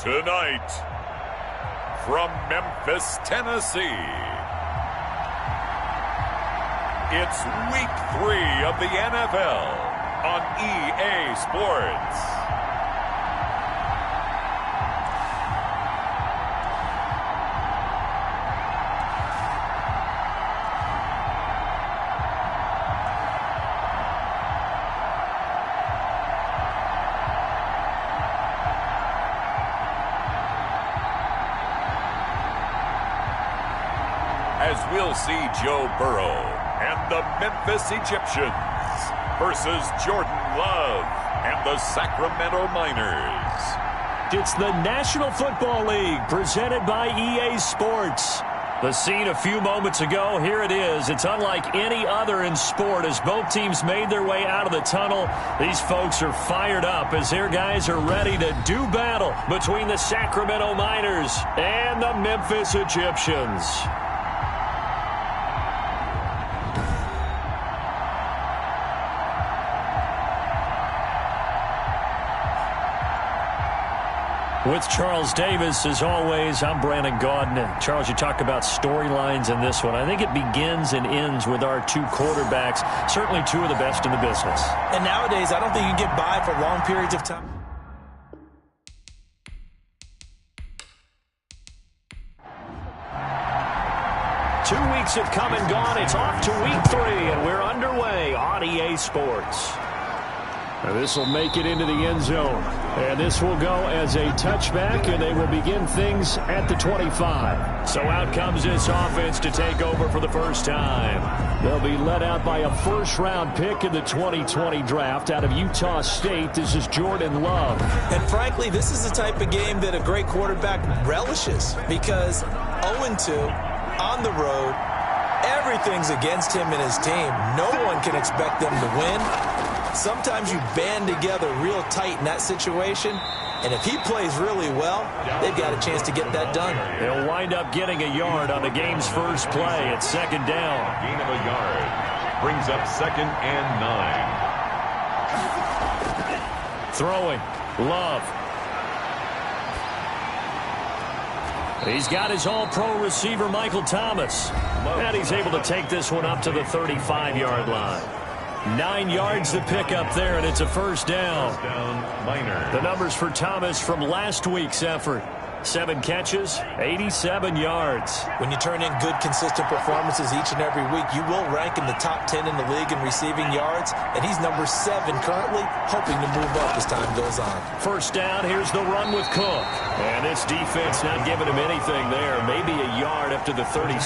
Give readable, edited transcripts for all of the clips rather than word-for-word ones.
Tonight, from Memphis, Tennessee, it's Week 3 of the NFL on EA Sports. As we'll see Joe Burrow and the Memphis Egyptians versus Jordan Love and the Sacramento Miners. It's the National Football League presented by EA Sports. The scene a few moments ago, here it is. It's unlike any other in sport as both teams made their way out of the tunnel. These folks are fired up as their guys are ready to do battle between the Sacramento Miners and the Memphis Egyptians. With Charles Davis, as always, I'm Brandon Gaudin. Charles, you talk about storylines in this one. I think it begins and ends with our two quarterbacks, certainly two of the best in the business. And nowadays, I don't think you get by for long periods of time. Two weeks have come and gone. It's off to week 3, and we're underway on EA Sports. This will make it into the end zone. And this will go as a touchback, and they will begin things at the 25. So out comes this offense to take over for the first time. They'll be led out by a first-round pick in the 2020 draft out of Utah State. This is Jordan Love. And frankly, this is the type of game that a great quarterback relishes because 0-2 on the road, everything's against him and his team. No one can expect them to win. Sometimes you band together real tight in that situation, and if he plays really well, they've got a chance to get that done. They'll wind up getting a yard on the game's first play. It's second down. Gain of a yard brings up 2nd and 9. Throwing. Love. He's got his all-pro receiver, Michael Thomas. And he's able to take this one up to the 35-yard line. 9 yards to pick up there, and it's a first down. The numbers for Thomas from last week's effort. 7 catches, 87 yards. When you turn in good, consistent performances each and every week, you will rank in the top 10 in the league in receiving yards, and he's number 7 currently, hoping to move up as time goes on. First down, here's the run with Cook. And this defense not giving him anything there. Maybe a yard up to the 36.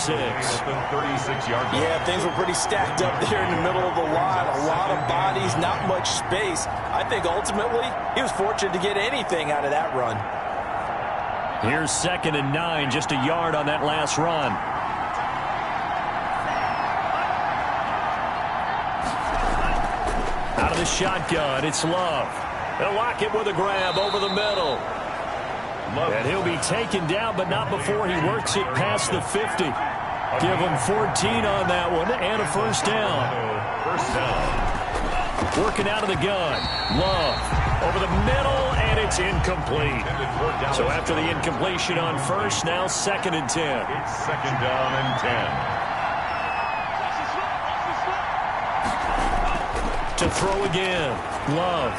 36-yard line. Yeah, things were pretty stacked up there in the middle of the line. A lot of bodies, not much space. I think ultimately he was fortunate to get anything out of that run. Here's 2nd and 9, just a yard on that last run. Out of the shotgun, it's Love. They'll lock it with a grab over the middle. And he'll be taken down, but not before he works it past the 50. Give him 14 on that one, and a first down. First down. Working out of the gun. Love over the middle, and it's incomplete. So after the incompletion on first, now 2nd and 10. It's 2nd down and 10. To throw again. Love.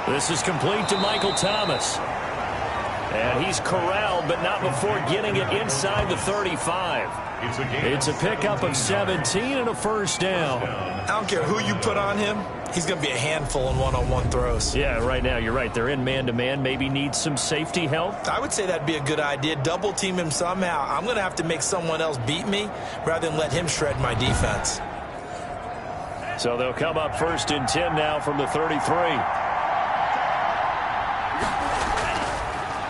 This is complete to Michael Thomas. And he's corralled, but not before getting it inside the 35. It's a pickup of 17 and a first down. I don't care who you put on him. He's going to be a handful in one-on-one throws. Yeah, right now, you're right. They're in man-to-man. Maybe need some safety help. I would say that'd be a good idea. Double team him somehow. I'm going to have to make someone else beat me rather than let him shred my defense. So they'll come up 1st and 10 now from the 33.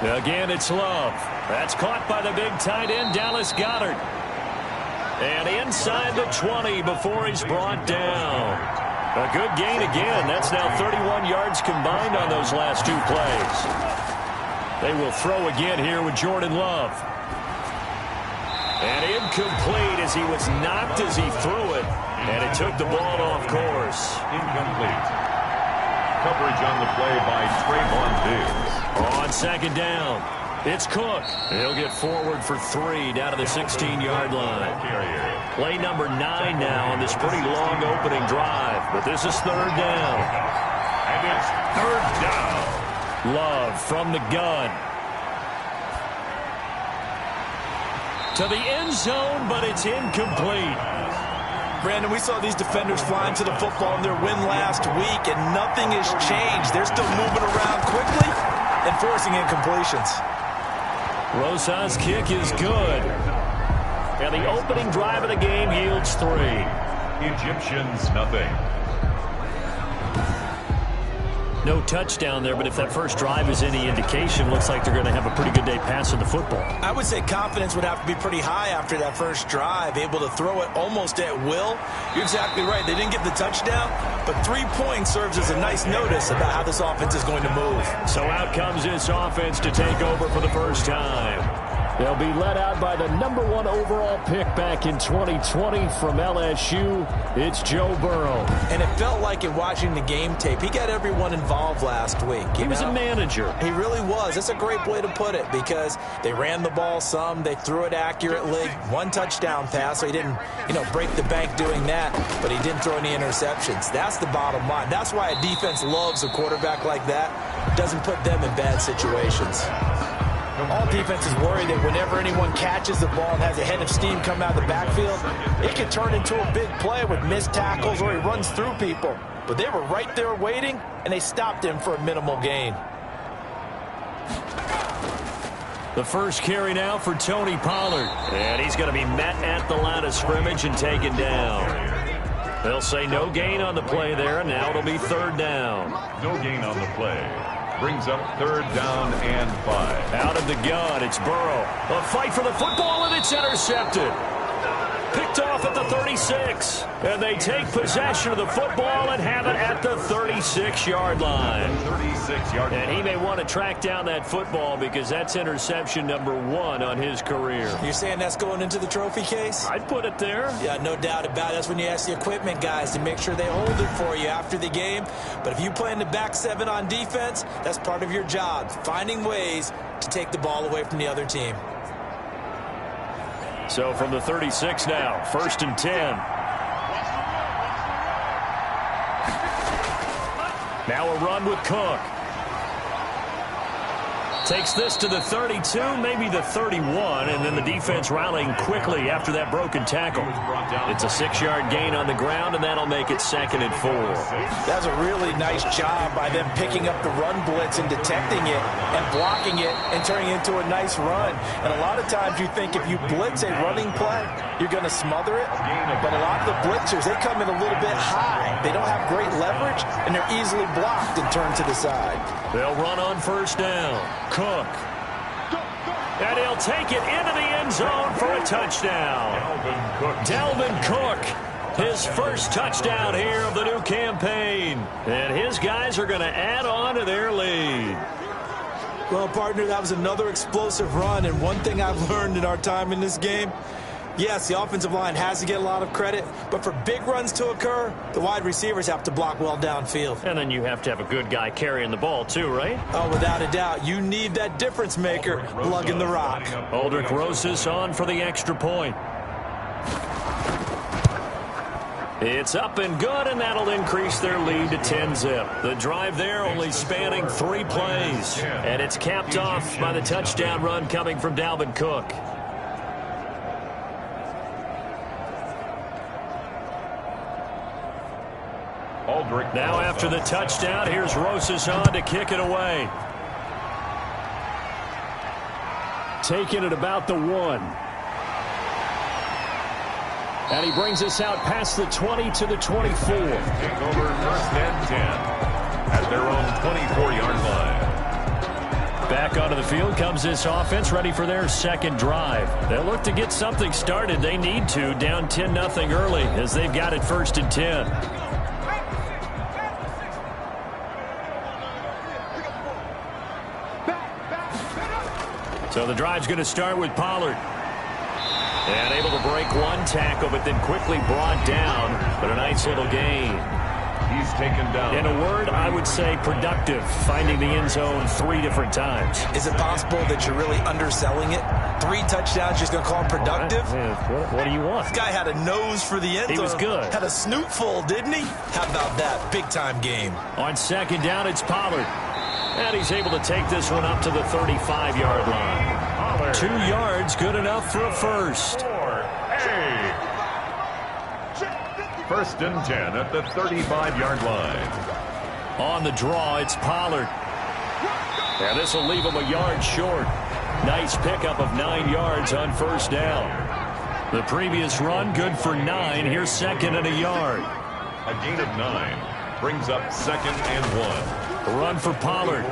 Again, it's Love. That's caught by the big tight end, Dallas Goedert. And inside the 20 before he's brought down. A good gain again. That's now 31 yards combined on those last 2 plays. They will throw again here with Jordan Love. And incomplete as he was knocked as he threw it. And it took the ball off course. Incomplete. Coverage on the play by Trayvon Diggs. On 2nd down. It's Cook. He'll get forward for 3 down to the 16-yard line. Play number 9 now on this pretty long opening drive. But this is 3rd down. And it's 3rd down. Love from the gun. To the end zone, but it's incomplete. Brandon, we saw these defenders flying to the football in their win last week, and nothing has changed. They're still moving around quickly and forcing incompletions. Rosas' kick is good. And the opening drive of the game yields 3. Egyptians, nothing. No touchdown there, but if that first drive is any indication, looks like they're going to have a pretty good day passing the football. I would say confidence would have to be pretty high after that first drive, able to throw it almost at will. You're exactly right. They didn't get the touchdown, but 3 points serves as a nice notice about how this offense is going to move. So out comes this offense to take over for the first time. They'll be led out by the #1 overall pick back in 2020 from LSU. It's Joe Burrow. And it felt like in watching the game tape, he got everyone involved last week. He was a manager. He really was. That's a great way to put it because they ran the ball some. They threw it accurately. 1 touchdown pass, so he didn't, break the bank doing that, but he didn't throw any interceptions. That's the bottom line. That's why a defense loves a quarterback like that. Doesn't put them in bad situations. All defenses worry that whenever anyone catches the ball and has a head of steam come out of the backfield, it can turn into a big play with missed tackles or he runs through people. But they were right there waiting, and they stopped him for a minimal gain. The first carry now for Tony Pollard. And he's going to be met at the line of scrimmage and taken down. They'll say no gain on the play there, and now it'll be 3rd down. No gain on the play. Brings up 3rd down and 5. Out of the gun, it's Burrow. A fight for the football, and it's intercepted. Picked off at the 36. And they take possession of the football and have it at the 36-yard line. 36-yard line. And he may want to track down that football because that's interception #1 on his career. You're saying that's going into the trophy case? I'd put it there. Yeah, no doubt about it. That's when you ask the equipment guys to make sure they hold it for you after the game. But if you play in the back 7 on defense, that's part of your job, finding ways to take the ball away from the other team. So from the 36 now, 1st and 10. Now a run with Cook. Takes this to the 32, maybe the 31, and then the defense rallying quickly after that broken tackle. It's a 6-yard gain on the ground, and that'll make it 2nd and 4. That's a really nice job by them picking up the run blitz and detecting it and blocking it and turning it into a nice run. And a lot of times you think if you blitz a running play, you're going to smother it. But a lot of the blitzers, they come in a little bit high. They don't have great leverage, and they're easily blocked and turned to the side. They'll run on 1st down. Cook. And he'll take it into the end zone for a touchdown. Dalvin Cook, his first touchdown here of the new campaign. And his guys are going to add on to their lead. Well, partner, that was another explosive run. And one thing I've learned in our time in this game, yes, the offensive line has to get a lot of credit, but for big runs to occur, the wide receivers have to block well downfield. And then you have to have a good guy carrying the ball too, right? Oh, without a doubt. You need that difference maker lugging the rock. Aldrich Rosas on for the extra point. It's up and good, and that'll increase their lead to 10-zip. The drive there only spanning 3 plays. And it's capped off by the touchdown run coming from Dalvin Cook. Now after the touchdown, here's Rosas on to kick it away. Taking it about the 1. And he brings us out past the 20 to the 24. Take over 1st and 10 at their own 24-yard line. Back onto the field comes this offense, ready for their 2nd drive. They'll look to get something started. They need to, down 10-0 early as they've got it 1st and 10. So the drive's going to start with Pollard. And able to break 1 tackle, but then quickly brought down. But a nice little gain. He's taken down. In a word, I would say productive, finding the end zone 3 different times. Is it possible that you're really underselling it? 3 touchdowns, just going to call him productive? Right. What do you want? This guy had a nose for the end zone. He was good. Had a snoot full, didn't he? How about that? Big-time game. On second down, it's Pollard. And he's able to take this one up to the 35-yard line. 2 yards, good enough for a first. 1st and 10 at the 35-yard line. On the draw, it's Pollard. And this will leave him a yard short. Nice pickup of 9 yards on first down. The previous run, good for 9. Here's 2nd and a yard. A gain of 9 brings up 2nd and 1. Run for Pollard.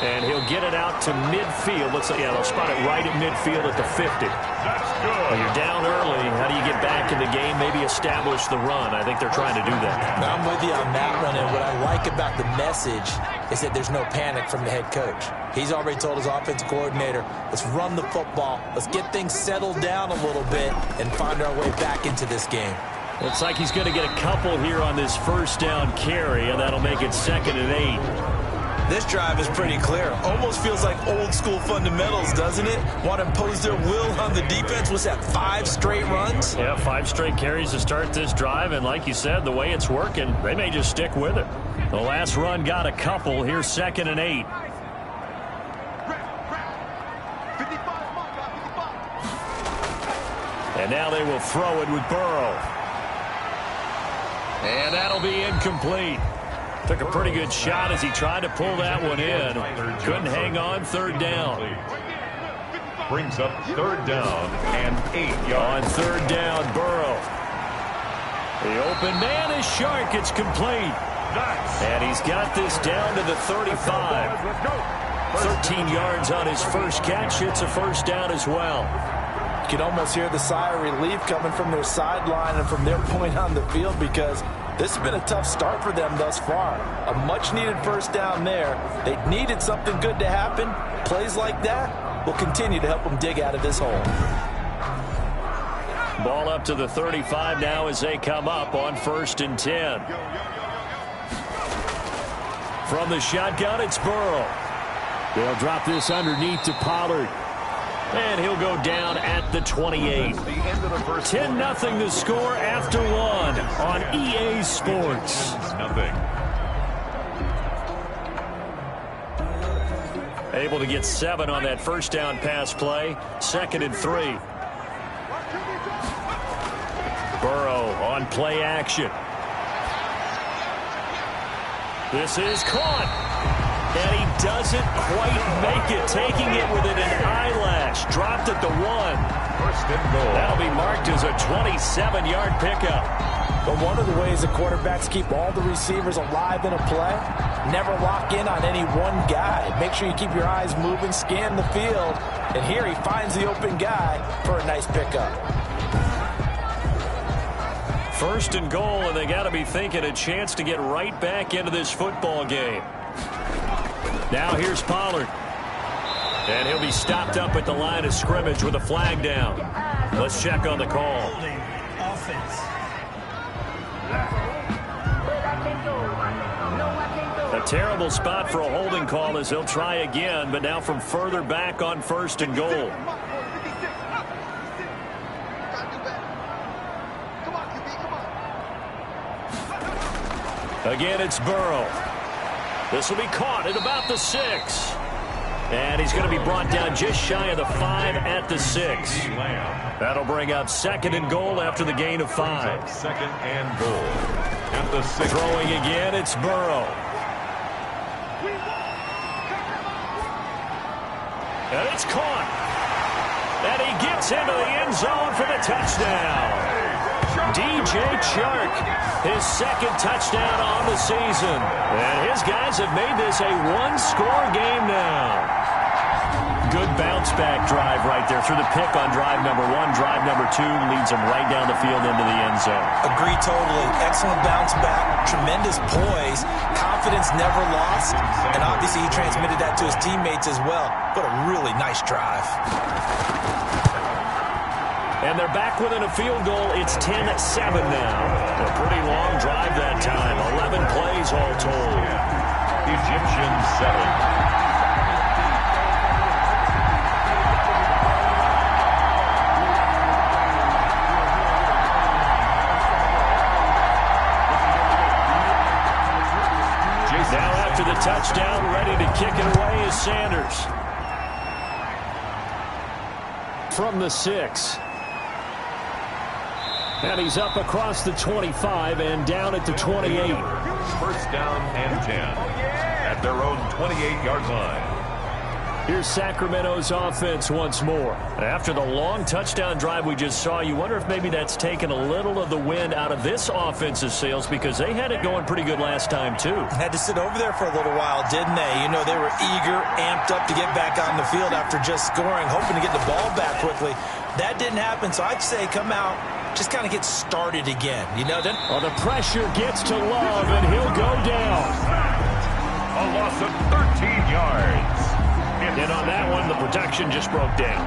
And he'll get it out to midfield. They'll spot it right at midfield at the 50. Well, you're down early. How do you get back in the game? Maybe establish the run. I think they're trying to do that. I'm with you on that one, and what I like about the message is that there's no panic from the head coach. He's already told his offensive coordinator, let's run the football, let's get things settled down a little bit and find our way back into this game. Looks like he's going to get a couple here on this first down carry, and that'll make it 2nd and 8. This drive is pretty clear. Almost feels like old school fundamentals, doesn't it? Want to impose their will on the defense. What's that, 5 straight runs? Yeah, 5 straight carries to start this drive, and like you said, the way it's working, they may just stick with it. The last run got a couple. Here's 2nd and 8. And now they will throw it with Burrow. And that'll be incomplete. Took a pretty good shot as he tried to pull that one in. Couldn't hang on 3rd down. Brings up 3rd down and 8 yards. On 3rd down, Burrow. The open man is Shark. It's complete. And he's got this down to the 35. 13 yards on his first catch. It's a first down as well. You can almost hear the sigh of relief coming from their sideline and from their point on the field, because this has been a tough start for them thus far. A much-needed first down there. They needed something good to happen. Plays like that will continue to help them dig out of this hole. Ball up to the 35 now as they come up on 1st and 10. From the shotgun, it's Burrow. They'll drop this underneath to Pollard. And he'll go down at the 28. 10-0 the score after 1 on EA Sports. Able to get 7 on that first down pass play. 2nd and 3. Burrow on play action. This is caught. And he doesn't quite make it, taking it within an eyelash. Dropped at the 1. 1st and goal. That'll be marked as a 27-yard pickup. But one of the ways the quarterbacks keep all the receivers alive in a play, never lock in on any one guy. Make sure you keep your eyes moving, scan the field. And here he finds the open guy for a nice pickup. 1st and goal, and they got to be thinking a chance to get right back into this football game. Now here's Pollard. And he'll be stopped up at the line of scrimmage with a flag down. Let's check on the call. A terrible spot for a holding call as he'll try again, but now from further back on 1st and goal. Again, it's Burrow. This will be caught at about the 6. And he's going to be brought down just shy of the 5 at the 6. That'll bring up 2nd and goal after the gain of 5. 2nd and goal at the 6. Throwing again, it's Burrow. And it's caught. And he gets into the end zone for the touchdown. DJ Chark, his 2nd touchdown on the season. And his guys have made this a 1-score game now. Good bounce-back drive right there through the pick on drive number 1. Drive number 2 leads them right down the field into the end zone. Agree totally. Excellent bounce-back, tremendous poise, confidence never lost, and obviously he transmitted that to his teammates as well. What a really nice drive. And they're back within a field goal. It's 10-7 now. A pretty long drive that time. 11 plays all told. Egyptians 7. Now after the touchdown, ready to kick it away is Sanders. From the 6. And he's up across the 25 and down at the 28. First down and 10 at their own 28-yard line. Here's Sacramento's offense once more. After the long touchdown drive we just saw, you wonder if maybe that's taken a little of the wind out of this offensive sails, because they had it going pretty good last time too. Had to sit over there for a little while, didn't they? You know, they were eager, amped up to get back on the field after just scoring, hoping to get the ball back quickly. That didn't happen, so I'd say come out, just kind of get started again. You know, then well, the pressure gets to Love, and he'll go down. A loss of 13 yards. And on that one, the protection just broke down.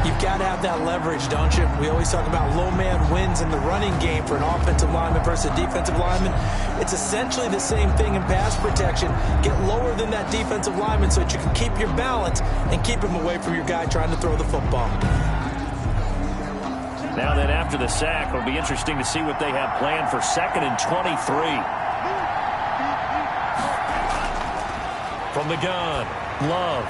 You've got to have that leverage, don't you? We always talk about low man wins in the running game for an offensive lineman versus a defensive lineman. It's essentially the same thing in pass protection. Get lower than that defensive lineman so that you can keep your balance and keep him away from your guy trying to throw the football. Now then, after the sack, it'll be interesting to see what they have planned for 2nd and 23. From the gun, Love.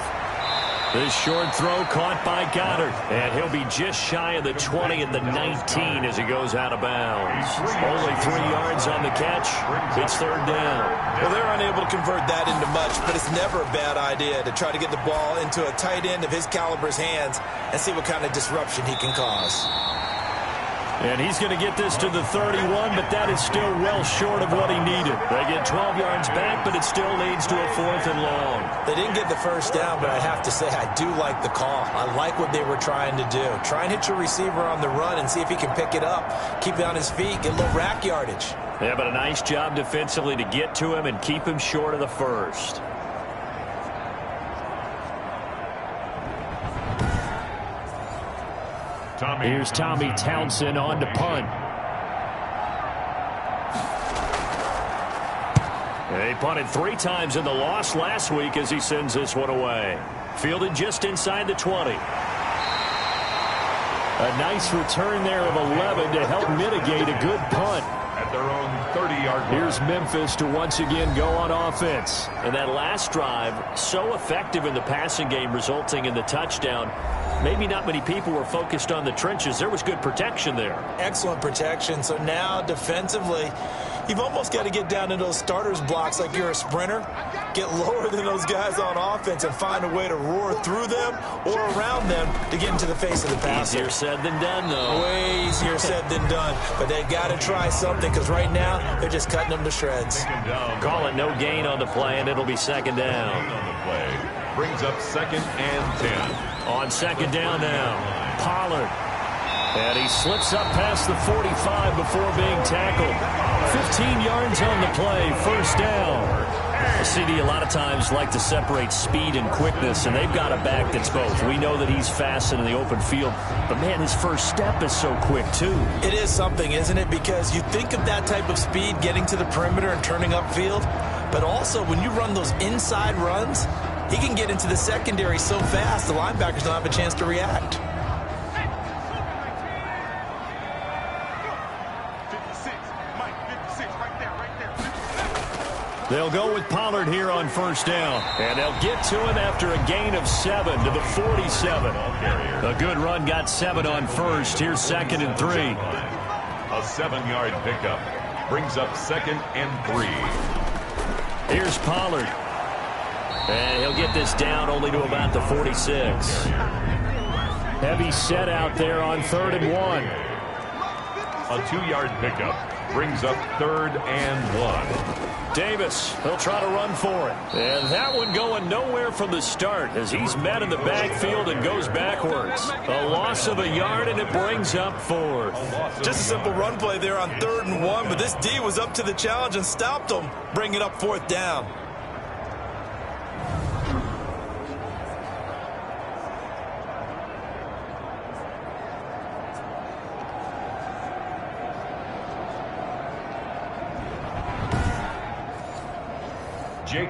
This short throw caught by Goddard. And he'll be just shy of the 20 at the 19 as he goes out of bounds. Only 3 yards on the catch. It's 3rd down. Well, they're unable to convert that into much, but it's never a bad idea to try to get the ball into a tight end of his caliber's hands and see what kind of disruption he can cause. And he's going to get this to the 31, but that is still well short of what he needed. They get 12 yards back, but it still leads to a 4th and long. They didn't get the first down, but I have to say I do like the call. I like what they were trying to do. Try and hit your receiver on the run and see if he can pick it up. Keep it on his feet, get a little rack yardage. Yeah, but a nice job defensively to get to him and keep him short of the first. Here's Tommy Townsend on to punt. They punted 3 times in the loss last week as he sends this one away. Fielded just inside the 20. A nice return there of 11 to help mitigate a good punt. At their own 30-yard line. Here's Memphis to once again go on offense. And that last drive, so effective in the passing game, resulting in the touchdown. Maybe not many people were focused on the trenches. There was good protection there. Excellent protection. So now defensively, you've almost got to get down into those starters blocks like you're a sprinter. Get lower than those guys on offense and find a way to roar through them or around them to get into the face of the passer. Easier said than done, though. Way easier said than done. But they've got to try something, because right now they're just cutting them to shreds. Call it no gain on the play, and it'll be 2nd down. On the play brings up 2nd and 10. On 2nd down now, Pollard. And he slips up past the 45 before being tackled. 15 yards on the play, 1st down. CD a lot of times like to separate speed and quickness, and they've got a back that's both. We know that he's fast in the open field, but man, his first step is so quick too. It is something, isn't it? Because you think of that type of speed getting to the perimeter and turning upfield, but also when you run those inside runs, he can get into the secondary so fast the linebackers don't have a chance to react. They'll go with Pollard here on 1st down. And they'll get to him after a gain of 7 to the 47. A good run got 7 on 1st. Here's 2nd and 3. A 7-yard pickup brings up 2nd and 3. Here's Pollard. And he'll get this down only to about the 46. Heavy set out there on 3rd and 1. A 2-yard pickup brings up 3rd and 1. Davis, he'll try to run for it. And that one going nowhere from the start as he's met in the backfield and goes backwards. A loss of a yard, and it brings up 4th. Just a simple run play there on 3rd and 1, but this D was up to the challenge and stopped him, bringing up 4th down.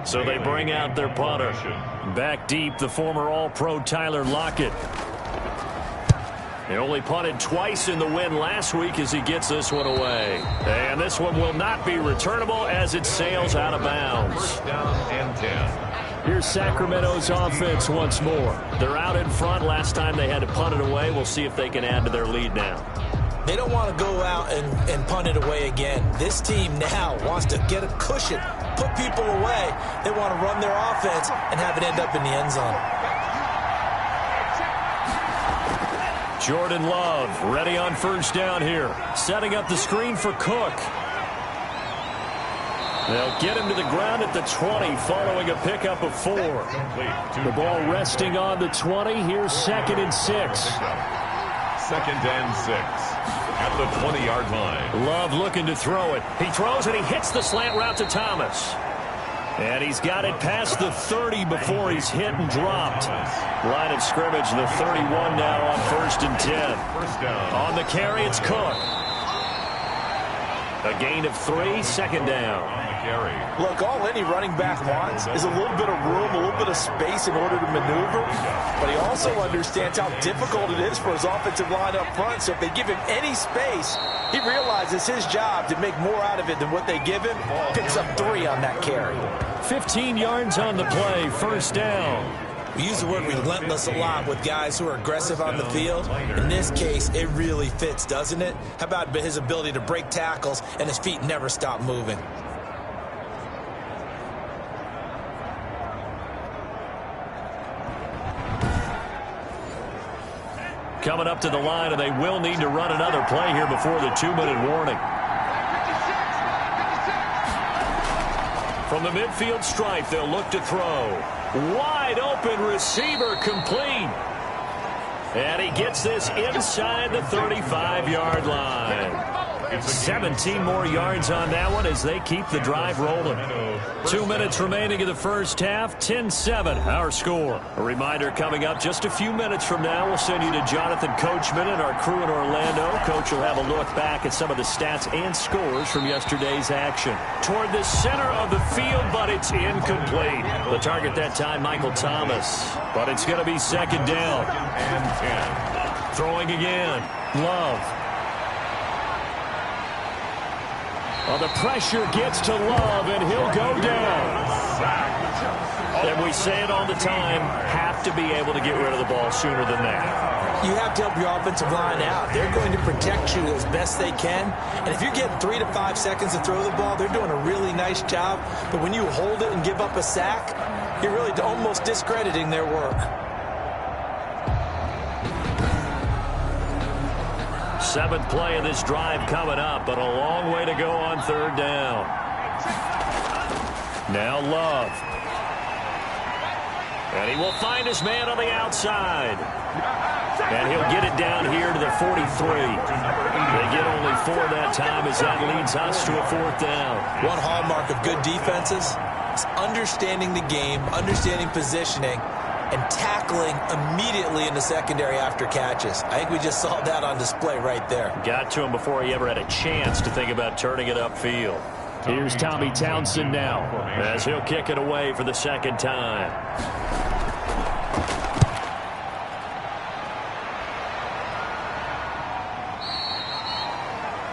So they bring out their punter. Back deep, the former All-Pro Tyler Lockett. He only punted twice in the win last week as he gets this one away. And this one will not be returnable as it sails out of bounds. First down and 10. Here's Sacramento's offense once more. They're out in front. Last time they had to punt it away. We'll see if they can add to their lead now. They don't want to go out and punt it away again. This team now wants to get a cushion, put people away. They want to run their offense and have it end up in the end zone. Jordan Love ready on first down here. Setting up the screen for Cook. They'll get him to the ground at the 20 following a pickup of 4. The ball resting on the 20. Here's 2nd and 6. 2nd and 6 at the 20-yard line. Love looking to throw it. He throws and he hits the slant route to Thomas. And he's got it past the 30 before he's hit and dropped. Line of scrimmage, the 31 now on 1st and 10. First down. On the carry, it's Cook. A gain of 3, 2nd down. On the carry. Look, all any running back wants is a little bit of room, a little bit of space in order to maneuver. But he also understands how difficult it is for his offensive line up front. So if they give him any space, he realizes his job to make more out of it than what they give him. Picks up 3 on that carry. 15 yards on the play, 1st down. We use the word relentless a lot with guys who are aggressive on the field. In this case, it really fits, doesn't it? How about his ability to break tackles and his feet never stop moving? Coming up to the line, and they will need to run another play here before the 2-minute warning. From the midfield stripe, they'll look to throw. Wide open receiver complete. And he gets this inside the 35-yard line. 17 more yards on that one as they keep the drive rolling. 2 minutes remaining in the first half. 10-7 our score. A reminder coming up just a few minutes from now. We'll send you to Jonathan Coachman and our crew in Orlando. Coach will have a look back at some of the stats and scores from yesterday's action. Toward the center of the field, but it's incomplete. The target that time, Michael Thomas. But it's going to be 2nd down. And 10. Throwing again. Love. Well, the pressure gets to Love, and he'll go down. And we say it all the time, have to be able to get rid of the ball sooner than that. You have to help your offensive line out. They're going to protect you as best they can. And if you're getting 3 to 5 seconds to throw the ball, they're doing a really nice job. But when you hold it and give up a sack, you're really almost discrediting their work. 7th play of this drive coming up, but a long way to go on 3rd down. Now Love. And he will find his man on the outside. And he'll get it down here to the 43. They get only 4 that time as that leads us to a 4th down. One hallmark of good defenses is understanding the game, understanding positioning, and tackling immediately in the secondary after catches. I think we just saw that on display right there. Got to him before he ever had a chance to think about turning it upfield. Here's Tommy Townsend now as he'll kick it away for the 2nd time.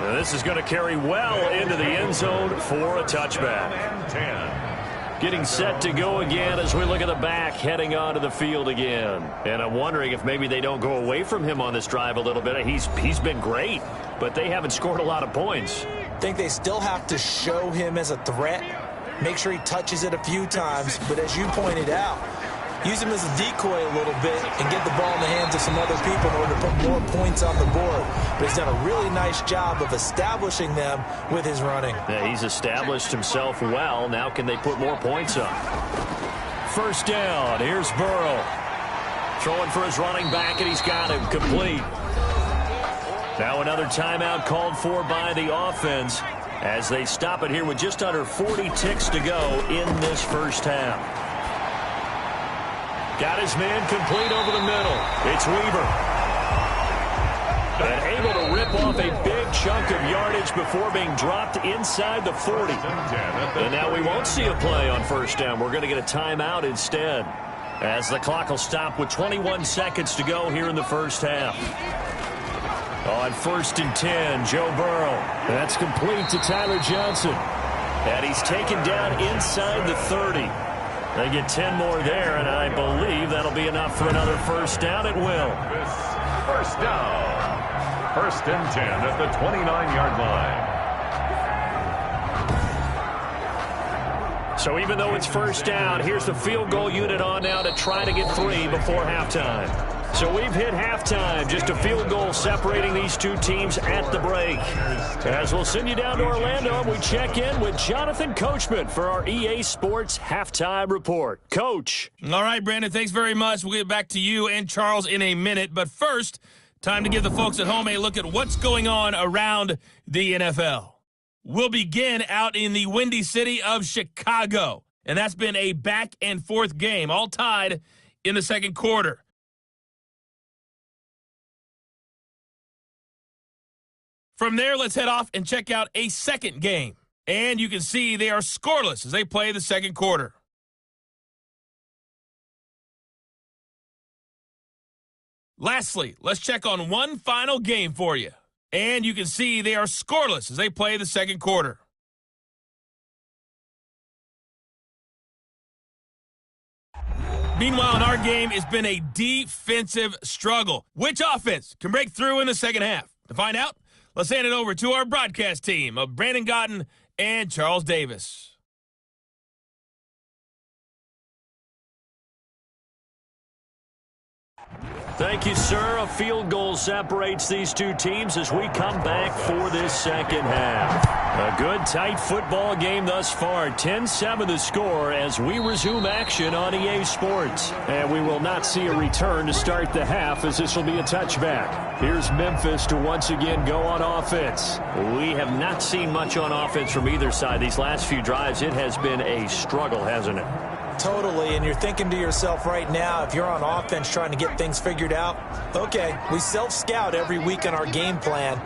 Now this is going to carry well into the end zone for a touchback. 10. Getting set to go again as we look at the back heading onto the field again. And I'm wondering if maybe they don't go away from him on this drive a little bit. He's been great, but they haven't scored a lot of points. I think they still have to show him as a threat. Make sure he touches it a few times. But as you pointed out, use him as a decoy a little bit and get the ball in the hands of some other people in order to put more points on the board. But he's done a really nice job of establishing them with his running. Yeah, he's established himself well. Now can they put more points up? 1st down. Here's Burrow. Throwing for his running back, and he's got him complete. Now another timeout called for by the offense as they stop it here with just under 40 ticks to go in this first half. Got his man complete over the middle. It's Weaver. And able to rip off a big chunk of yardage yards before being dropped inside the 40. And now we won't see a play on first down. We're going to get a timeout instead, as the clock will stop with 21 seconds to go here in the first half. On 1st and 10, Joe Burrow. That's complete to Tyler Johnson. And he's taken down inside the 30. They get 10 more there, and I believe that'll be enough for another first down. It will. First down. 1st and 10 at the 29-yard line. So even though it's first down, here's the field goal unit on now to try to get 3 before halftime. So we've hit halftime, just a field goal separating these two teams at the break. As we'll send you down to Orlando, we check in with Jonathan Coachman for our EA Sports Halftime Report. Coach. All right, Brandon, thanks very much. We'll get back to you and Charles in a minute. But first, time to give the folks at home a look at what's going on around the NFL. We'll begin out in the windy city of Chicago. And that's been a back-and-forth game, all tied in the second quarter. From there, let's head off and check out a second game. And you can see they are scoreless as they play the second quarter. Lastly, let's check on one final game for you. And you can see they are scoreless as they play the second quarter. Meanwhile, in our game, it's been a defensive struggle. Which offense can break through in the second half? To find out, let's hand it over to our broadcast team of Brandon Gotten and Charles Davis. Thank you, sir. A field goal separates these two teams as we come back for this second half. A good, tight football game thus far. 10-7 the score as we resume action on EA Sports. And we will not see a return to start the half as this will be a touchback. Here's Memphis to once again go on offense. We have not seen much on offense from either side. These last few drives, it has been a struggle, hasn't it? Totally, and you're thinking to yourself right now, if you're on offense trying to get things figured out, okay, we self-scout every week on our game plan.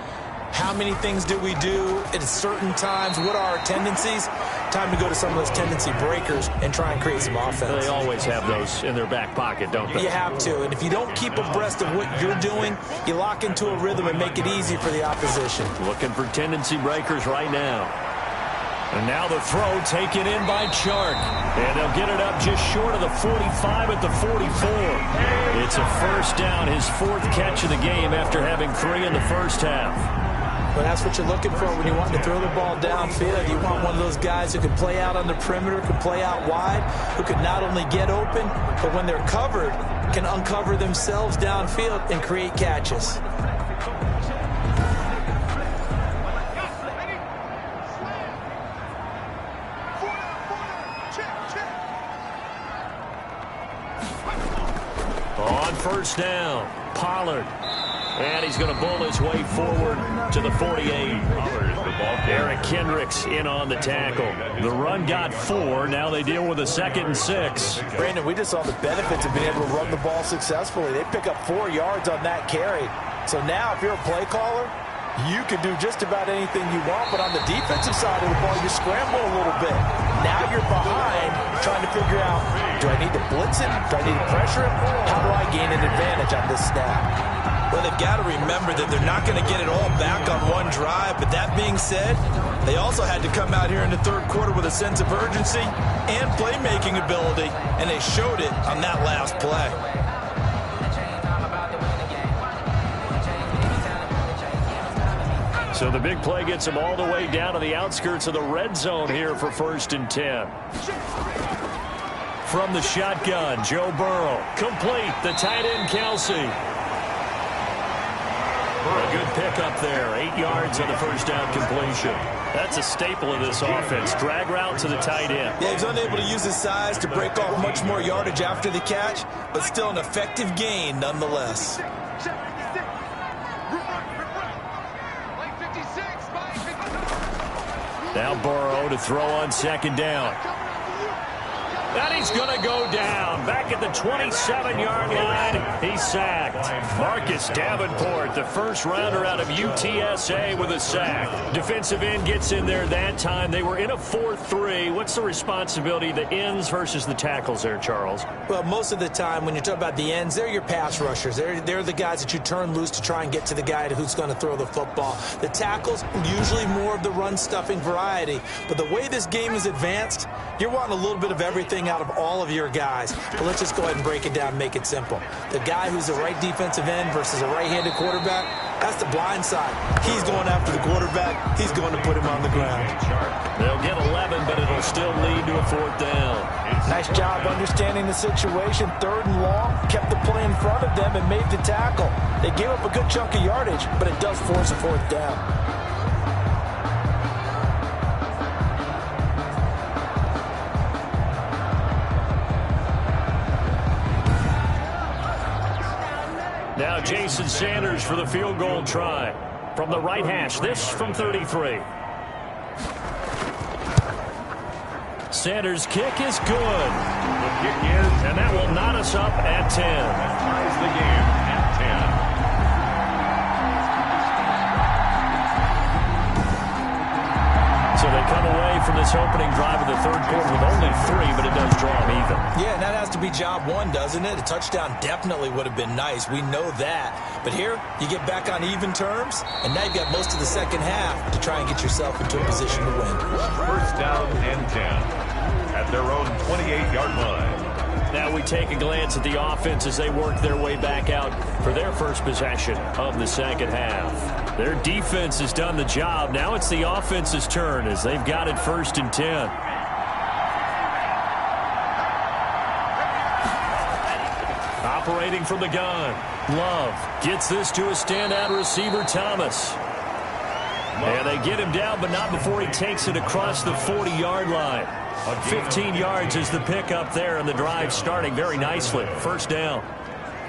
How many things do we do at certain times? What are our tendencies? Time to go to some of those tendency breakers and try and create some offense. They always have those in their back pocket, don't they? You have to, and if you don't keep abreast of what you're doing, you lock into a rhythm and make it easy for the opposition. Looking for tendency breakers right now. And now the throw taken in by Chark. And they'll get it up just short of the 45 at the 44. It's a first down, his 4th catch of the game after having 3 in the first half. But that's what you're looking for when you want to throw the ball downfield. You want one of those guys who can play out on the perimeter, can play out wide, who can not only get open, but when they're covered, can uncover themselves downfield and create catches. On first down, Pollard. And he's going to bull his way forward to the 48. Eric Kendricks in on the tackle. The run got 4. Now they deal with a 2nd and 6. Brandon, we just saw the benefits of being able to run the ball successfully. They pick up 4 yards on that carry. So now if you're a play caller, you can do just about anything you want, but on the defensive side of the ball, you scramble a little bit. Now you're behind trying to figure out, do I need to blitz it? Do I need to pressure it? How do I gain an advantage on this snap? Well, they've got to remember that they're not going to get it all back on one drive, but that being said, they also had to come out here in the third quarter with a sense of urgency and playmaking ability, and they showed it on that last play. So the big play gets them all the way down to the outskirts of the red zone here for 1st and 10. From the shotgun, Joe Burrow. Complete, the tight end, Kelsey. A good pickup there. 8 yards on the first down completion. That's a staple of this offense. Drag route to the tight end. Yeah, he's unable to use his size to break off much more yardage after the catch, but still an effective gain nonetheless. Now Burrow to throw on 2nd down. And he's going to go down. Back at the 27-yard line, he's sacked. Marcus Davenport, the first rounder out of UTSA with a sack. Defensive end gets in there that time. They were in a 4-3. What's the responsibility of the ends versus the tackles there, Charles? Well, most of the time when you talk about the ends, they're your pass rushers. They're the guys that you turn loose to try and get to the guy who's going to throw the football. The tackles, usually more of the run-stuffing variety. But the way this game is advanced, you're wanting a little bit of everything out of all of your guys. But let's just go ahead and break it down and make it simple. The guy who's a right defensive end versus a right-handed quarterback, that's the blind side. He's going after the quarterback. He's going to put him on the ground. They'll get 11, but it'll still lead to a 4th down. Nice job understanding the situation. 3rd and long, kept the play in front of them and made the tackle. They gave up a good chunk of yardage, but it does force a 4th down. Now Jason Sanders for the field goal try. From the right hash, this from 33. Sanders' kick is good. The kick is, and that will knot us up at 10. That ties the game at 10. So they come away from this opening drive of the 3rd quarter with only 3, but it does draw them even. Yeah, and that has to be job 1, doesn't it? A touchdown definitely would have been nice. We know that. But here, you get back on even terms, and now you've got most of the second half to try and get yourself into a position to win. 1st down and 10 at their own 28-yard line. Now we take a glance at the offense as they work their way back out for their first possession of the second half. Their defense has done the job. Now it's the offense's turn as they've got it 1st and 10. Operating from the gun. Love gets this to a standout receiver, Thomas. And they get him down, but not before he takes it across the 40-yard line. 15 yards is the pickup there, and the drive starting very nicely. 1st down.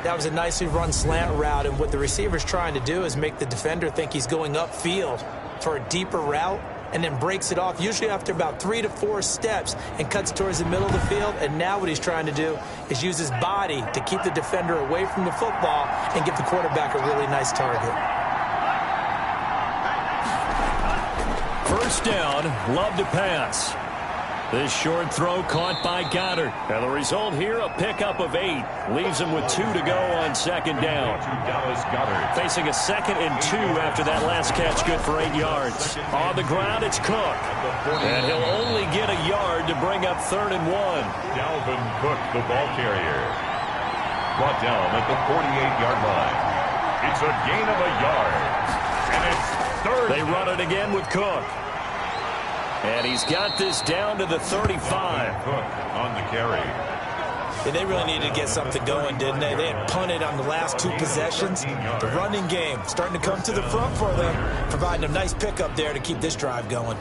That was a nicely run slant route, and what the receiver's trying to do is make the defender think he's going upfield for a deeper route, and then breaks it off, usually after about 3 to 4 steps, and cuts towards the middle of the field. And now what he's trying to do is use his body to keep the defender away from the football and give the quarterback a really nice target. 1st down, Love to pass. This short throw caught by Goddard. And the result here, a pickup of 8. Leaves him with 2 to go on 2nd down. Facing a 2nd and 2 after that last catch, good for 8 yards. On the ground, it's Cook. And he'll only get a yard to bring up 3rd and 1. Dalvin Cook, the ball carrier. Brought down at the 48-yard line. It's a gain of a yard. And it's 3rd. They run it again with Cook. And he's got this down to the 35. Cook on the carry. Yeah, they really needed to get something going, didn't they? They had punted on the last 2 possessions. The running game starting to come to the front for them, providing a nice pickup there to keep this drive going.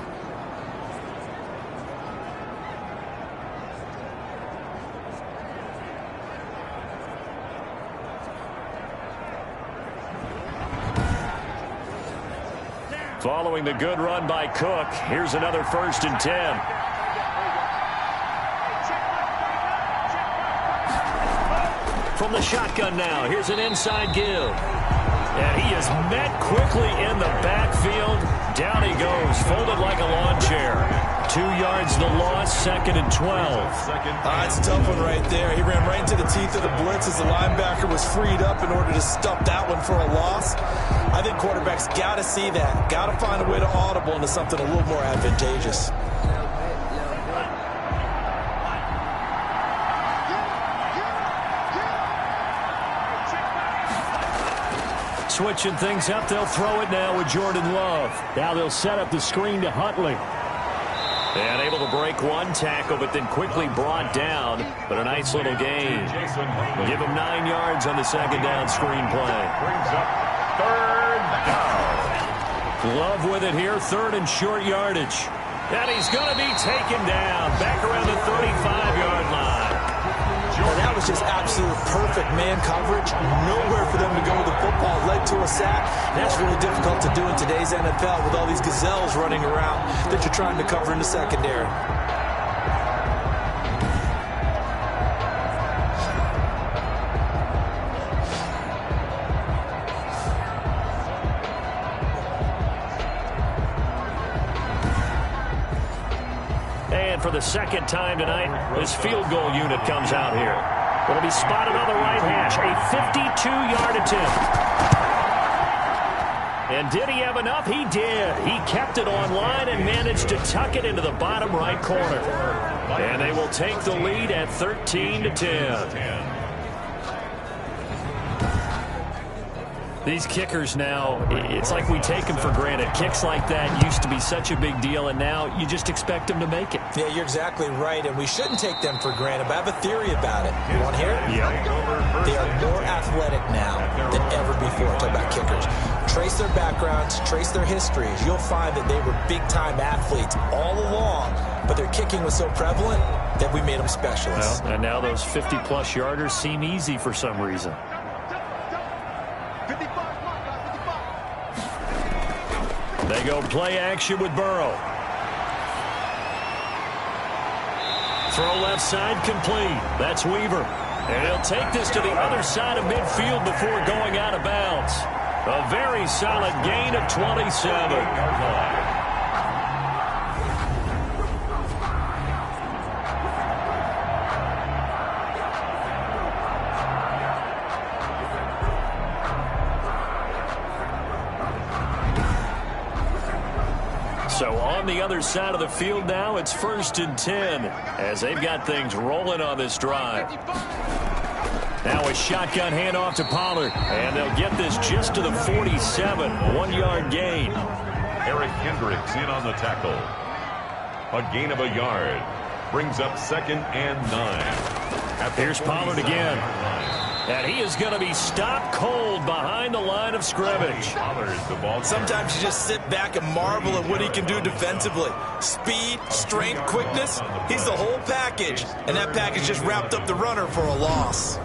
Following the good run by Cook, here's another 1st and 10. From the shotgun now, here's an inside give. And he is met quickly in the backfield. Down he goes, folded like a lawn chair. 2 yards the loss, 2nd and 12. That's a tough one right there. He ran right into the teeth of the blitz as the linebacker was freed up in order to stuff that one for a loss. I think quarterbacks got to see that. Got to find a way to audible into something a little more advantageous. Switching things up, they'll throw it now with Jordan Love. Now they'll set up the screen to Huntley. And able to break one tackle, but then quickly brought down. But a nice little gain. Give him 9 yards on the 2nd down screen play. Brings up 3rd down. Love with it here, 3rd and short yardage. And he's going to be taken down. Back around the 35-yard line. And that was just absolute perfect man coverage. Nowhere for them to go with the football. Led to a sack. That's really difficult to do in today's NFL with all these gazelles running around that you're trying to cover in the secondary. for the second time tonight. This field goal unit comes out here. It'll be spotted on the right hash. A 52-yard attempt. And did he have enough? He did. He kept it on line and managed to tuck it into the bottom right corner. And they will take the lead at 13-10. These kickers now, it's like we take them for granted. Kicks like that used to be such a big deal, and now you just expect them to make it. Yeah, you're exactly right, and we shouldn't take them for granted, but I have a theory about it. You want to hear it? Yeah. They are more athletic now than ever before. Talk about kickers. Trace their backgrounds, trace their histories. You'll find that they were big-time athletes all along, but their kicking was so prevalent that we made them specialists. Well, and now those 50-plus yarders seem easy for some reason. They go play action with Burrow. Throw left side complete. That's Weaver. And he'll take this to the other side of midfield before going out of bounds. A very solid gain of 27. So on the other side of the field now, it's 1st and 10 as they've got things rolling on this drive. Now a shotgun handoff to Pollard, and they'll get this just to the 47, 1-yard gain. Eric Kendricks in on the tackle. A gain of a yard. Brings up 2nd and 9. Here's Pollard again. And he is going to be stopped cold behind the line of scrimmage. Sometimes you just sit back and marvel at what he can do defensively. Speed, strength, quickness, he's the whole package. And that package just wrapped up the runner for a loss.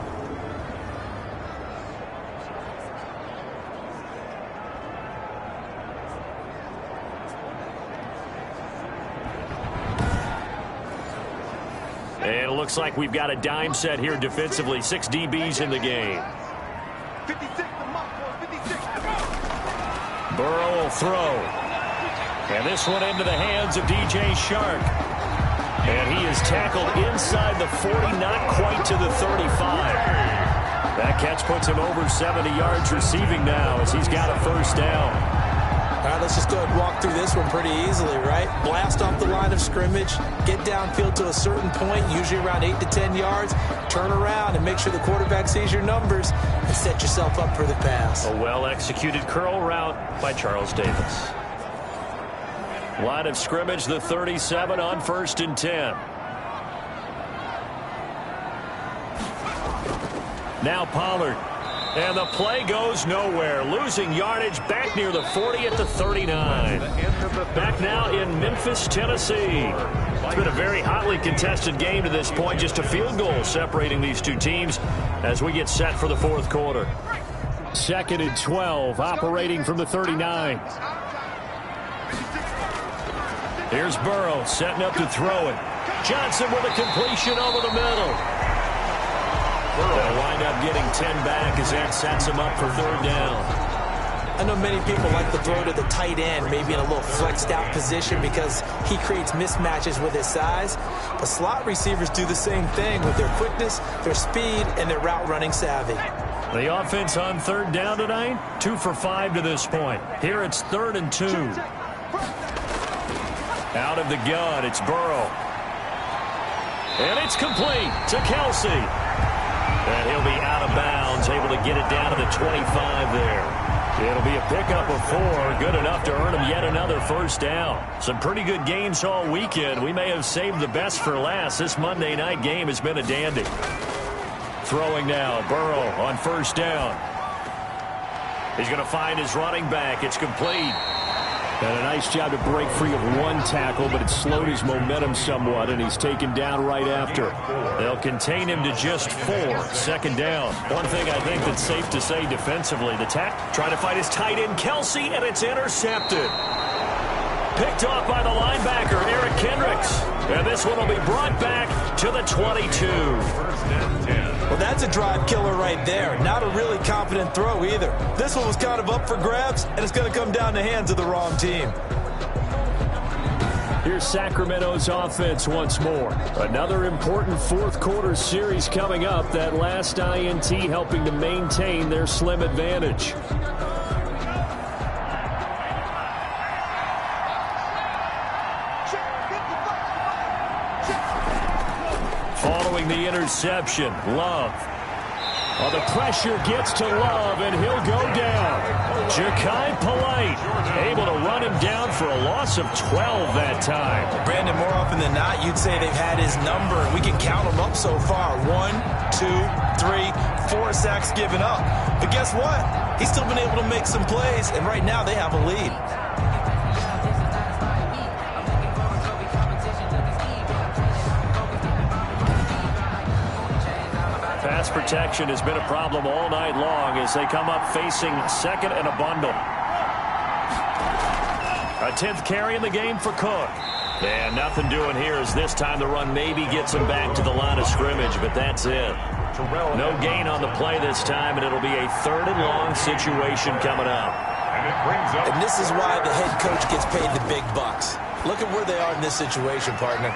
And it looks like we've got a dime set here defensively. 6 DBs in the game. Burrow will throw. And this one into the hands of DJ Shark. And he is tackled inside the 40, not quite to the 35. That catch puts him over 70 yards receiving now as he's got a 1st down. All right, let's just go ahead and walk through this one pretty easily, right? Blast off the line of scrimmage, get downfield to a certain point, usually around 8 to 10 yards, turn around and make sure the quarterback sees your numbers and set yourself up for the pass. A well-executed curl route by Charles Davis. Line of scrimmage, the 37 on 1st and 10. Now Pollard. And the play goes nowhere. Losing yardage back near the 40 at the 39. Back now in Memphis, Tennessee. It's been a very hotly contested game to this point. Just a field goal separating these two teams as we get set for the 4th quarter. 2nd and 12, operating from the 39. Here's Burrow setting up to throw it. Johnson with a completion over the middle. They'll wind up getting 10 back as that sets him up for 3rd down. I know many people like to throw to the tight end, maybe in a little flexed out position because he creates mismatches with his size. But slot receivers do the same thing with their quickness, their speed, and their route running savvy. The offense on 3rd down tonight, 2 for 5 to this point. Here it's 3rd and 2. Out of the gun, it's Burrow. And it's complete to Kelsey. And he'll be out of bounds, able to get it down to the 25 there. It'll be a pickup of 4, good enough to earn him yet another 1st down. Some pretty good games all weekend. We may have saved the best for last. This Monday night game has been a dandy. Throwing now, Burrow on 1st down. He's going to find his running back. It's complete. And a nice job to break free of 1 tackle, but it slowed his momentum somewhat, and he's taken down right after. They'll contain him to just 4. 2nd down. One thing I think that's safe to say defensively, the trying to find his tight end, Kelsey, and it's intercepted. Picked off by the linebacker, Eric Kendricks. And this one will be brought back to the 22. Well, that's a drive killer right there. Not a really confident throw either. This one was kind of up for grabs, and it's going to come down the hands of the wrong team. Here's Sacramento's offense once more. Another important fourth-quarter series coming up. That last INT helping to maintain their slim advantage. Following the interception, Love. Well, the pressure gets to Love, and he'll go down. Ja'Kai Polite able to run him down for a loss of 12 that time. Brandon, more often than not, you'd say they've had his number. We can count them up so far. 1, 2, 3, 4 sacks given up. But guess what? He's still been able to make some plays, and right now they have a lead. Pass protection has been a problem all night long as they come up facing second and a bundle. A 10th carry in the game for Cook. And nothing doing here as this time the run maybe gets him back to the line of scrimmage, but that's it. No gain on the play this time, and it'll be a 3rd and long situation coming up. And this is why the head coach gets paid the big bucks. Look at where they are in this situation, partner.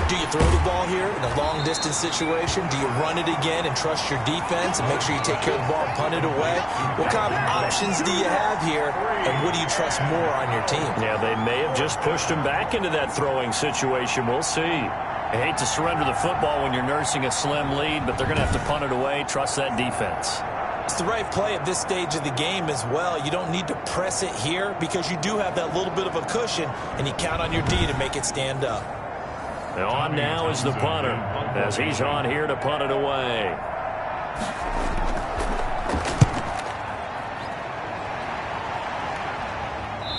Do you throw the ball here in a long-distance situation? Do you run it again and trust your defense and make sure you take care of the ball and punt it away? What kind of options do you have here, and what do you trust more on your team? Yeah, they may have just pushed him back into that throwing situation. We'll see. I hate to surrender the football when you're nursing a slim lead, but they're going to have to punt it away. Trust that defense. It's the right play at this stage of the game as well. You don't need to press it here because you do have that little bit of a cushion, and you count on your D to make it stand up. On now is the punter as he's on here to punt it away.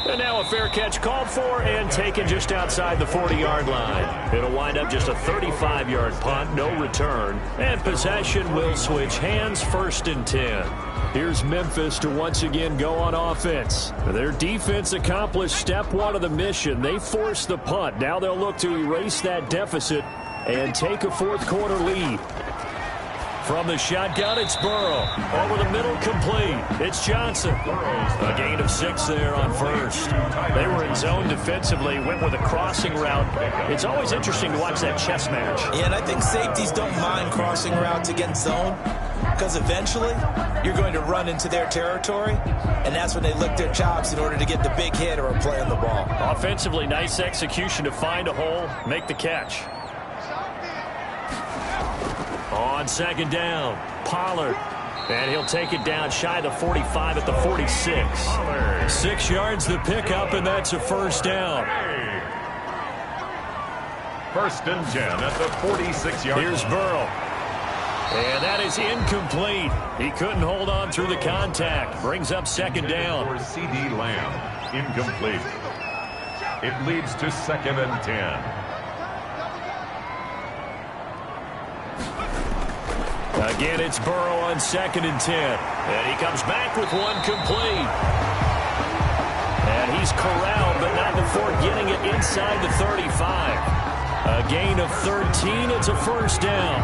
And now a fair catch called for and taken just outside the 40-yard line. It'll wind up just a 35-yard punt, no return. And possession will switch hands, 1st and 10. Here's Memphis to once again go on offense. Their defense accomplished step 1 of the mission. They forced the punt. Now they'll look to erase that deficit and take a fourth-quarter lead. From the shotgun, it's Burrow. Over the middle, complete. It's Johnson. A gain of 6 there on 1st. They were in zone defensively, went with a crossing route. It's always interesting to watch that chess match. Yeah, and I think safeties don't mind crossing routes against zone because eventually you're going to run into their territory, and that's when they lick their chops in order to get the big hit or a play on the ball. Offensively, nice execution to find a hole, make the catch. On 2nd down, Pollard. And he'll take it down shy of the 45 at the 46. 6 yards the pickup, and that's a 1st down. 1st and 10 at the 46-yard line. Here's Burrow. And that is incomplete. He couldn't hold on through the contact. Brings up 2nd down. For C.D. Lamb, incomplete. It leads to 2nd and 10. Again, it's Burrow on 2nd and 10. And he comes back with one complete. And he's corralled, but not before getting it inside the 35. A gain of 13. It's a 1st down.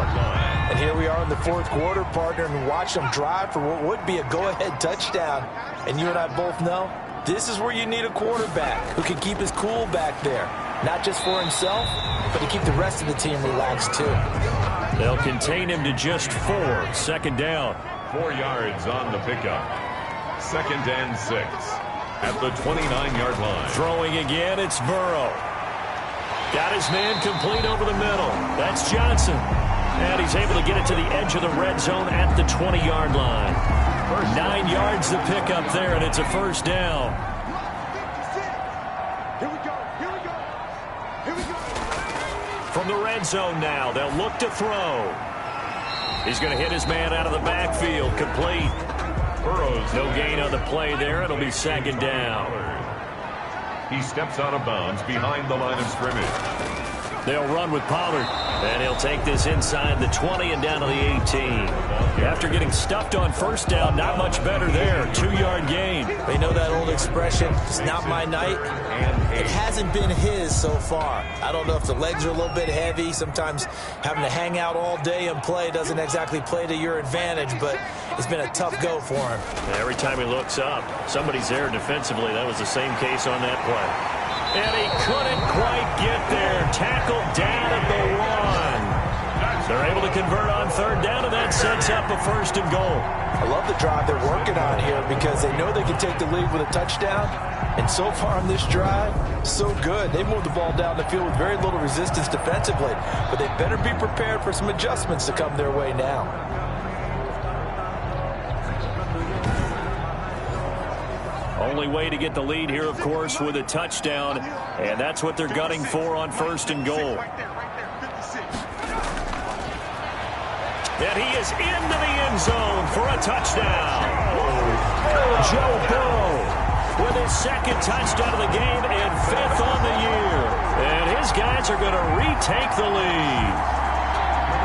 And here we are in the 4th quarter, partner, and watch them drive for what would be a go-ahead touchdown. And you and I both know this is where you need a quarterback who can keep his cool back there. Not just for himself, but to keep the rest of the team relaxed, too. They'll contain him to just 4. 2nd down. 4 yards on the pickup. 2nd and 6 at the 29-yard line. Throwing again, it's Burrow. Got his man complete over the middle. That's Johnson. And he's able to get it to the edge of the red zone at the 20-yard line. 9 yards the pickup there, and it's a 1st down. From the red zone now, they'll look to throw. He's going to hit his man out of the backfield, complete. Burrow's no gain on the play there. It'll be 2nd down. He steps out of bounds behind the line of scrimmage. They'll run with Pollard. And he'll take this inside the 20 and down to the 18. After getting stuffed on 1st down, not much better there. 2-yard gain. They know that old expression, it's not my night. It hasn't been his so far. I don't know if the legs are a little bit heavy. Sometimes having to hang out all day and play doesn't exactly play to your advantage, but it's been a tough go for him. Every time he looks up, somebody's there defensively. That was the same case on that play. And he couldn't quite get there. Tackled down at the 1. They're able to convert on third down, and that sets up a first and goal. I love the drive they're working on here because they know they can take the lead with a touchdown. And so far on this drive, so good. They moved the ball down the field with very little resistance defensively. But they better be prepared for some adjustments to come their way now. Only way to get the lead here, of course, with a touchdown. And that's what they're gunning for on first and goal. And he is into the end zone for a touchdown. Joe Burrow with his second touchdown of the game and 5th on the year. And his guys are going to retake the lead.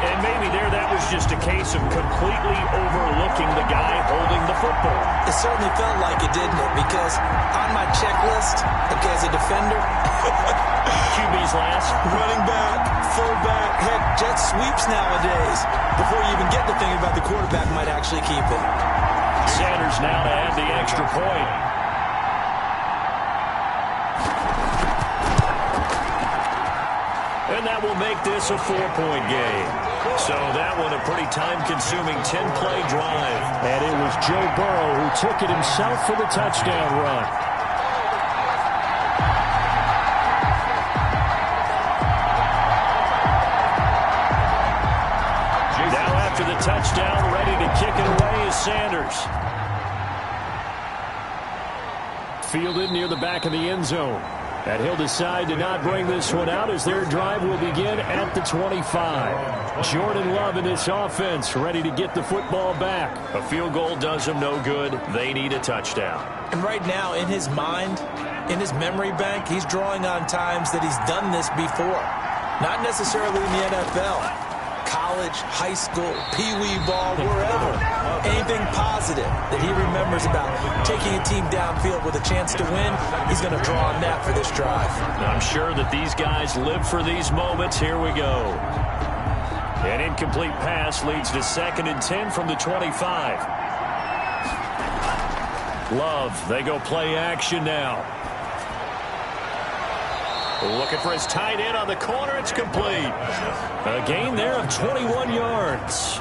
And maybe there that was just a case of completely overlooking the guy holding the football. It certainly felt like it, didn't it? Because on my checklist, okay, as a defender, QB's last. running back, fullback, heck, jet sweeps nowadays. Before you even get to thinking about the quarterback might actually keep it. Sanders now to add the extra point. And that will make this a 4-point game. So that one a pretty time-consuming 10-play drive. And it was Joe Burrow who took it himself for the touchdown run. Now after the touchdown, ready to kick it away is Sanders. Fielded near the back of the end zone. And he'll decide to not bring this one out as their drive will begin at the 25. Jordan Love in this offense ready to get the football back. A field goal does them no good. They need a touchdown. And right now, in his mind, in his memory bank, he's drawing on times that he's done this before. Not necessarily in the NFL. College, high school, pee-wee ball, wherever. Anything positive that he remembers about taking a team downfield with a chance to win, he's going to draw on that for this drive. I'm sure that these guys live for these moments. Here we go. An incomplete pass leads to 2nd and 10 from the 25. Love, they go play action now. Looking for his tight end on the corner. It's complete. A gain there of 21 yards.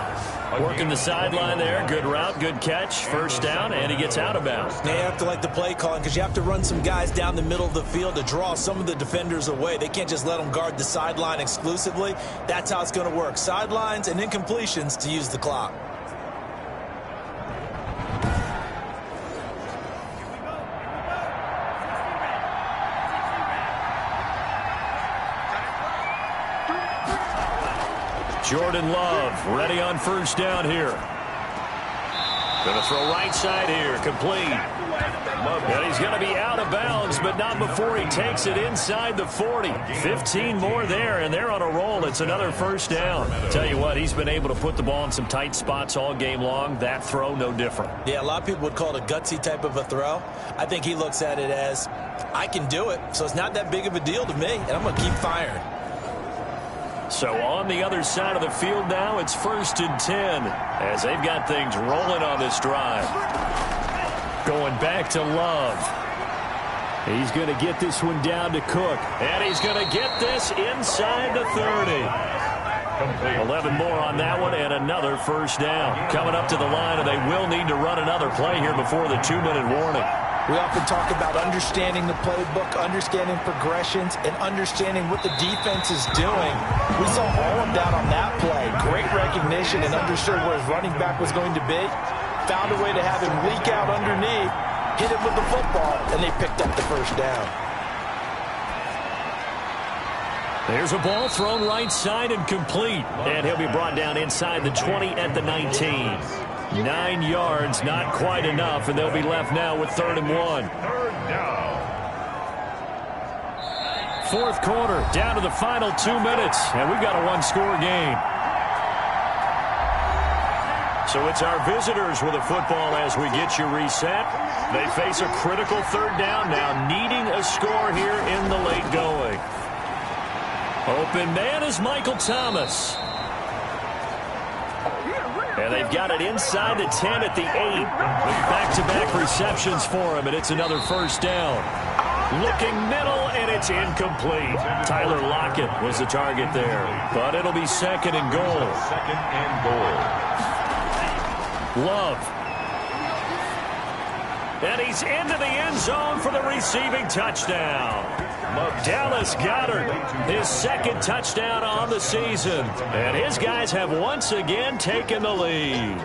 Working the sideline there. Good route, good catch. First down, and he gets out of bounds. Now you have to like the play calling because you have to run some guys down the middle of the field to draw some of the defenders away. They can't just let them guard the sideline exclusively. That's how it's going to work. Sidelines and incompletions to use the clock. Jordan Love ready on first down here. Going to throw right side here. Complete. And he's going to be out of bounds, but not before he takes it inside the 40. 15 more there, and they're on a roll. It's another first down. Tell you what, he's been able to put the ball in some tight spots all game long. That throw, no different. Yeah, a lot of people would call it a gutsy type of a throw. I think he looks at it as, I can do it, so it's not that big of a deal to me, and I'm going to keep firing. So on the other side of the field now, it's 1st and 10 as they've got things rolling on this drive. Going back to Love. He's going to get this one down to Cook. And he's going to get this inside the 30. 11 more on that one and another first down. Coming up to the line, and they will need to run another play here before the 2-minute warning. We often talk about understanding the playbook, understanding progressions, and understanding what the defense is doing. We saw all of that on that play. Great recognition and understood where his running back was going to be. Found a way to have him leak out underneath, hit him with the football, and they picked up the first down. There's a ball thrown right side and complete. And he'll be brought down inside the 20 at the 19. 9 yards, not quite enough, and they'll be left now with 3rd and 1. Fourth quarter, down to the final 2 minutes, and we've got a one-score game. So it's our visitors with a football as we get you reset. They face a critical 3rd down now, needing a score here in the late going. Open man is Michael Thomas. And they've got it inside the 10 at the 8. With back-to-back receptions for him, and it's another first down. Looking middle, and It's incomplete. Tyler Lockett was the target there, but it'll be second and goal. Second and goal. Love. And he's into the end zone for the receiving touchdown. Dallas Goedert, his second touchdown on the season. And his guys have once again taken the lead.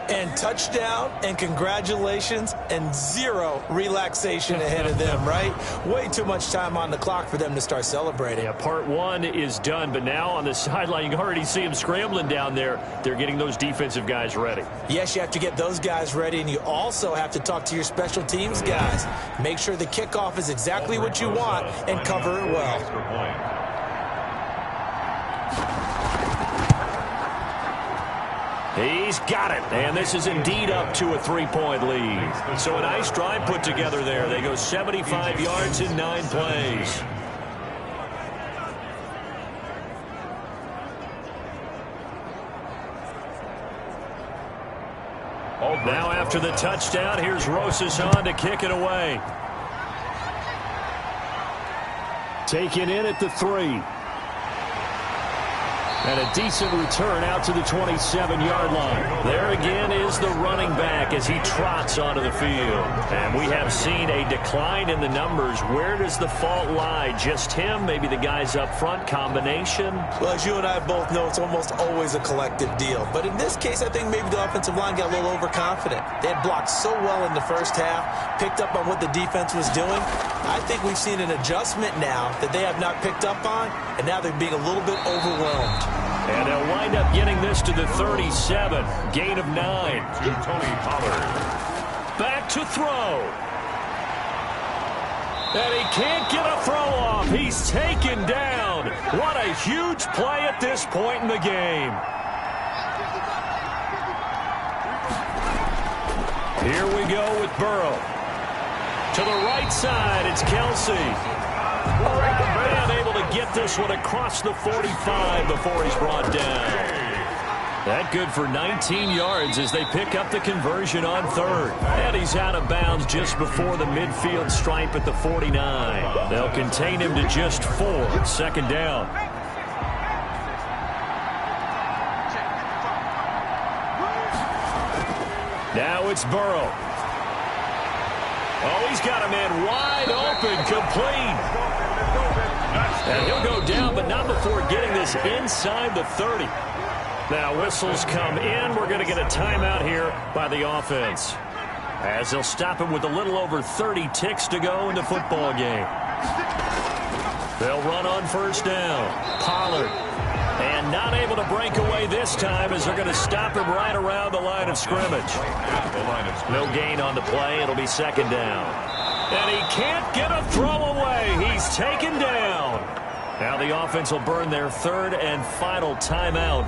And touchdown, and congratulations, and zero relaxation ahead of them, right? Way too much time on the clock for them to start celebrating. Yeah, part one is done, but now on the sideline, you can already see them scrambling down there. They're getting those defensive guys ready. Yes, you have to get those guys ready, and you also have to talk to your special teams guys. Make sure the kickoff is exactly what you want and cover it well. He's got it, and this is indeed up to a 3-point lead. So a nice drive put together there. They go 75 yards in 9 plays. Now after the touchdown, here's Rosas on to kick it away. Taken in at the 3. And a decent return out to the 27-yard line. There again is the running back as he trots onto the field. And we have seen a decline in the numbers. Where does the fault lie? Just him? Maybe the guys up front? Combination? Well, as you and I both know, it's almost always a collective deal. But in this case, I think maybe the offensive line got a little overconfident. They had blocked so well in the first half, picked up on what the defense was doing. I think we've seen an adjustment now that they have not picked up on, and now they're being a little bit overwhelmed. And they'll wind up getting this to the 37. Gain of 9. To Tony Pollard. Back to throw. And he can't get a throw off. He's taken down. What a huge play at this point in the game. Here we go with Burrow. To the right side, it's Kelsey. And able to get this one across the 45 before he's brought down. That good for 19 yards as they pick up the conversion on third. And he's out of bounds just before the midfield stripe at the 49. They'll contain him to just 4. Second down. Now it's Burrow. Oh, he's got a man wide open, complete. And he'll go down, but not before getting this inside the 30. Now whistles come in. We're going to get a timeout here by the offense, as they'll stop him with a little over 30 ticks to go in the football game. They'll run on first down. Pollard. And not able to break away this time as they're going to stop him right around the line of scrimmage. No gain on the play. It'll be second down. And he can't get a throw away. He's taken down. Now the offense will burn their third and final timeout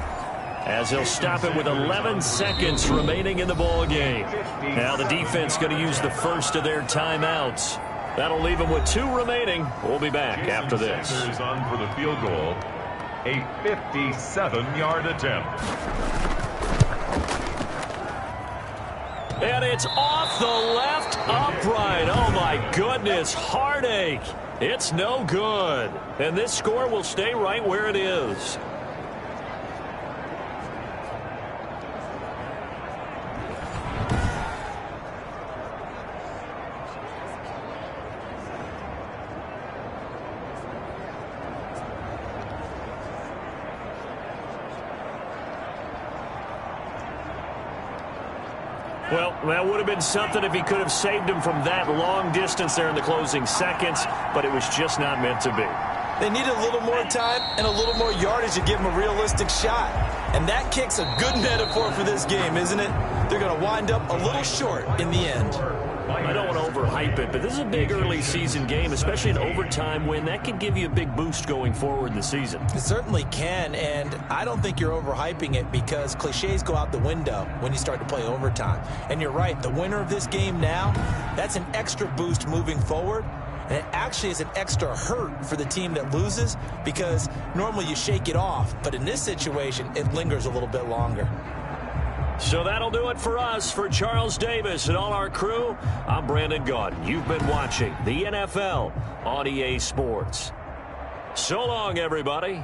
as they'll stop it with 11 seconds remaining in the ball game. Now the defense going to use the first of their timeouts. That'll leave them with 2 remaining. We'll be back after this. Is on for the field goal. A 57-yard attempt. And it's off the left upright. Oh, my goodness. Heartache. It's no good. And this score will stay right where it is. Well, that would have been something if he could have saved him from that long distance there in the closing seconds, but it was just not meant to be. They need a little more time and a little more yardage to give him a realistic shot. And that kick's a good metaphor for this game, isn't it? They're going to wind up a little short in the end. I don't want to overhype it, but this is a big early season game, especially an overtime win. That can give you a big boost going forward in the season. It certainly can, and I don't think you're overhyping it because cliches go out the window when you start to play overtime. And you're right, the winner of this game now, that's an extra boost moving forward. And it actually is an extra hurt for the team that loses because normally you shake it off. But in this situation, it lingers a little bit longer. So that'll do it for us. For Charles Davis and all our crew, I'm Brandon Gaudin. You've been watching the NFL on EA Sports. So long, everybody.